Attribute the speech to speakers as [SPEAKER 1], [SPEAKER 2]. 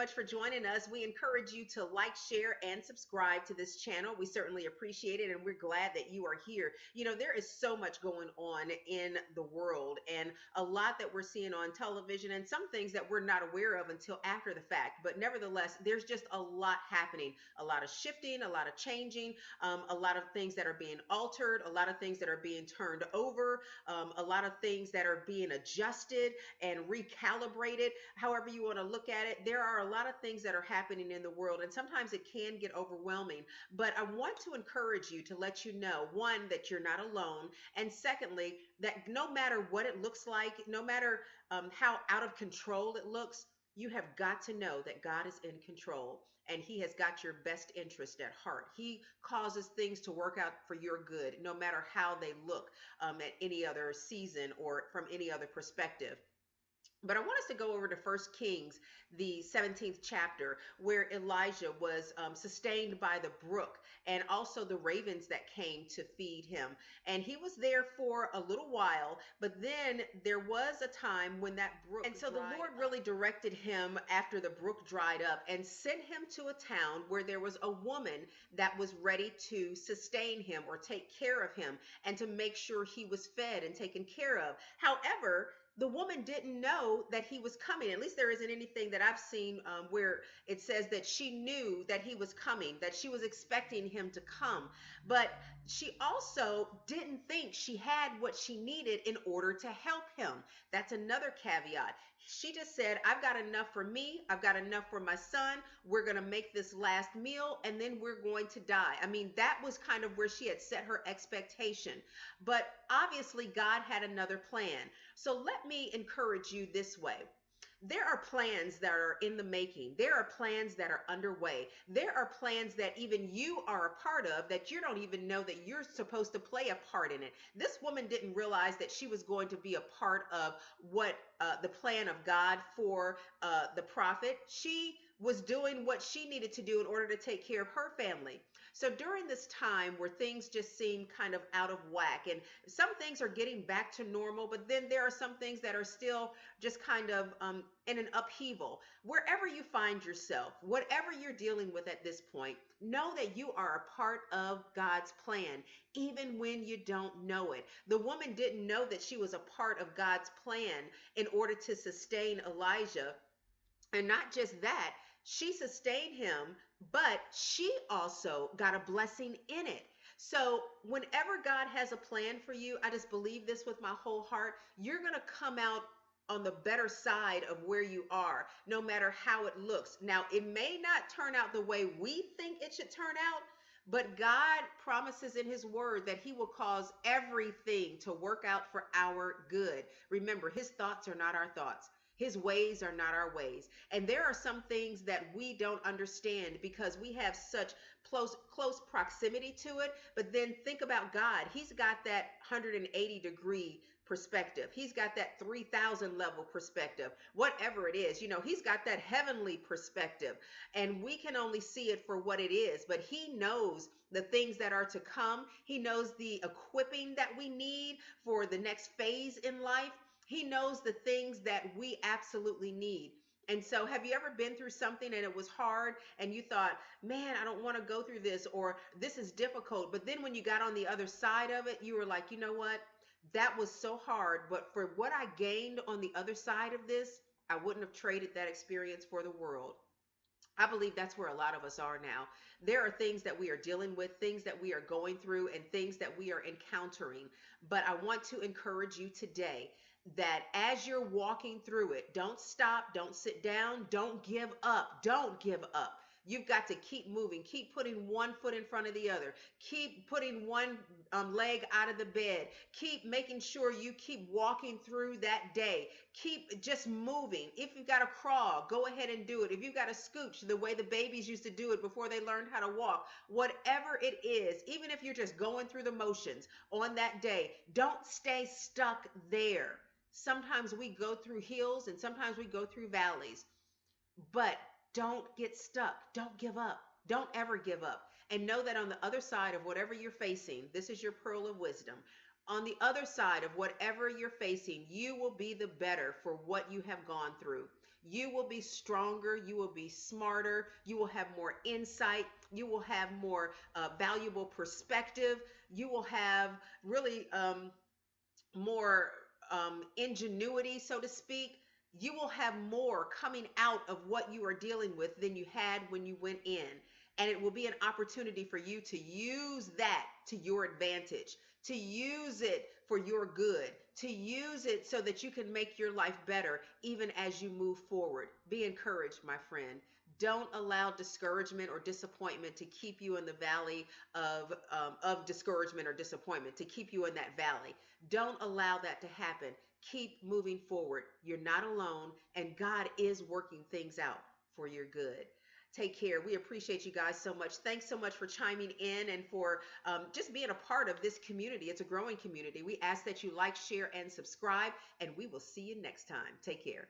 [SPEAKER 1] much for joining us. We encourage you to like, share, and subscribe to this channel. We certainly appreciate it, and we're glad that you are here. You know, there is so much going on in the world, and a lot that we're seeing on television, and some things that we're not aware of until after the fact. But nevertheless, there's just a lot happening, a lot of shifting, a lot of changing, a lot of things that are being altered, a lot of things that are being turned over, a lot of things that are being adjusted and recalibrated, however you want to look at it. There are a lot of things that are happening in the world, and sometimes it can get overwhelming. But I want to encourage you to let you know, one, that you're not alone, and secondly, that no matter what it looks like, no matter how out of control it looks, you have got to know that God is in control and He has got your best interest at heart. He causes things to work out for your good, no matter how they look at any other season or from any other perspective. But I want us to go over to First Kings, the 17th chapter, where Elijah was sustained by the brook and also the ravens that came to feed him. And he was there for a little while, but then there was a time when that brook and so the Lord really directed him after the brook dried up and sent him to a town where there was a woman that was ready to sustain him or take care of him and to make sure he was fed and taken care of. However, the woman didn't know that he was coming. At least there isn't anything that I've seen where it says that she knew that he was coming, that she was expecting him to come. But she also didn't think she had what she needed in order to help him. That's another caveat. She just said, I've got enough for me. I've got enough for my son. We're going to make this last meal and then we're going to die. I mean, that was kind of where she had set her expectation. But obviously, God had another plan. So let me encourage you this way. There are plans that are in the making. There are plans that are underway. There are plans that even you are a part of that you don't even know that you're supposed to play a part in it. This woman didn't realize that she was going to be a part of what the plan of God for the prophet. She was doing what she needed to do in order to take care of her family. So during this time where things just seem kind of out of whack and some things are getting back to normal, but then there are some things that are still just kind of in an upheaval. Wherever you find yourself, whatever you're dealing with at this point, know that you are a part of God's plan, even when you don't know it. The woman didn't know that she was a part of God's plan in order to sustain Elijah. And not just that, she sustained him, but she also got a blessing in it. So whenever God has a plan for you, I just believe this with my whole heart, you're going to come out on the better side of where you are, no matter how it looks. Now, it may not turn out the way we think it should turn out, but God promises in His word that He will cause everything to work out for our good. Remember, His thoughts are not our thoughts. His ways are not our ways. And there are some things that we don't understand because we have such close proximity to it. But then think about God. He's got that 180-degree perspective. He's got that 3,000 level perspective, whatever it is. You know, He's got that heavenly perspective. And we can only see it for what it is. But He knows the things that are to come. He knows the equipping that we need for the next phase in life. He knows the things that we absolutely need. And so have you ever been through something and it was hard and you thought, man, I don't want to go through this, or this is difficult. But then when you got on the other side of it, you were like, you know what? That was so hard. But for what I gained on the other side of this, I wouldn't have traded that experience for the world. I believe that's where a lot of us are now. There are things that we are dealing with, things that we are going through, and things that we are encountering. But I want to encourage you today that as you're walking through it, don't stop, don't sit down, don't give up, don't give up. You've got to keep moving, keep putting one foot in front of the other, keep putting one leg out of the bed, keep making sure you keep walking through that day, keep just moving. If you've got to crawl, go ahead and do it. If you've got to scooch the way the babies used to do it before they learned how to walk, whatever it is, even if you're just going through the motions on that day, don't stay stuck there. Sometimes we go through hills and sometimes we go through valleys, but don't get stuck. Don't give up. Don't ever give up. And know that on the other side of whatever you're facing, this is your pearl of wisdom. On the other side of whatever you're facing, you will be the better for what you have gone through. You will be stronger. You will be smarter. You will have more insight. You will have more valuable perspective. You will have really more ingenuity, so to speak. You will have more coming out of what you are dealing with than you had when you went in. And it will be an opportunity for you to use that to your advantage, to use it for your good, to use it so that you can make your life better even as you move forward. Be encouraged, my friend. Don't allow discouragement or disappointment to keep you in the valley of discouragement or disappointment, to keep you in that valley. Don't allow that to happen. Keep moving forward. You're not alone, and God is working things out for your good. Take care. We appreciate you guys so much. Thanks so much for chiming in and for just being a part of this community. It's a growing community. We ask that you like, share, and subscribe, and we will see you next time. Take care.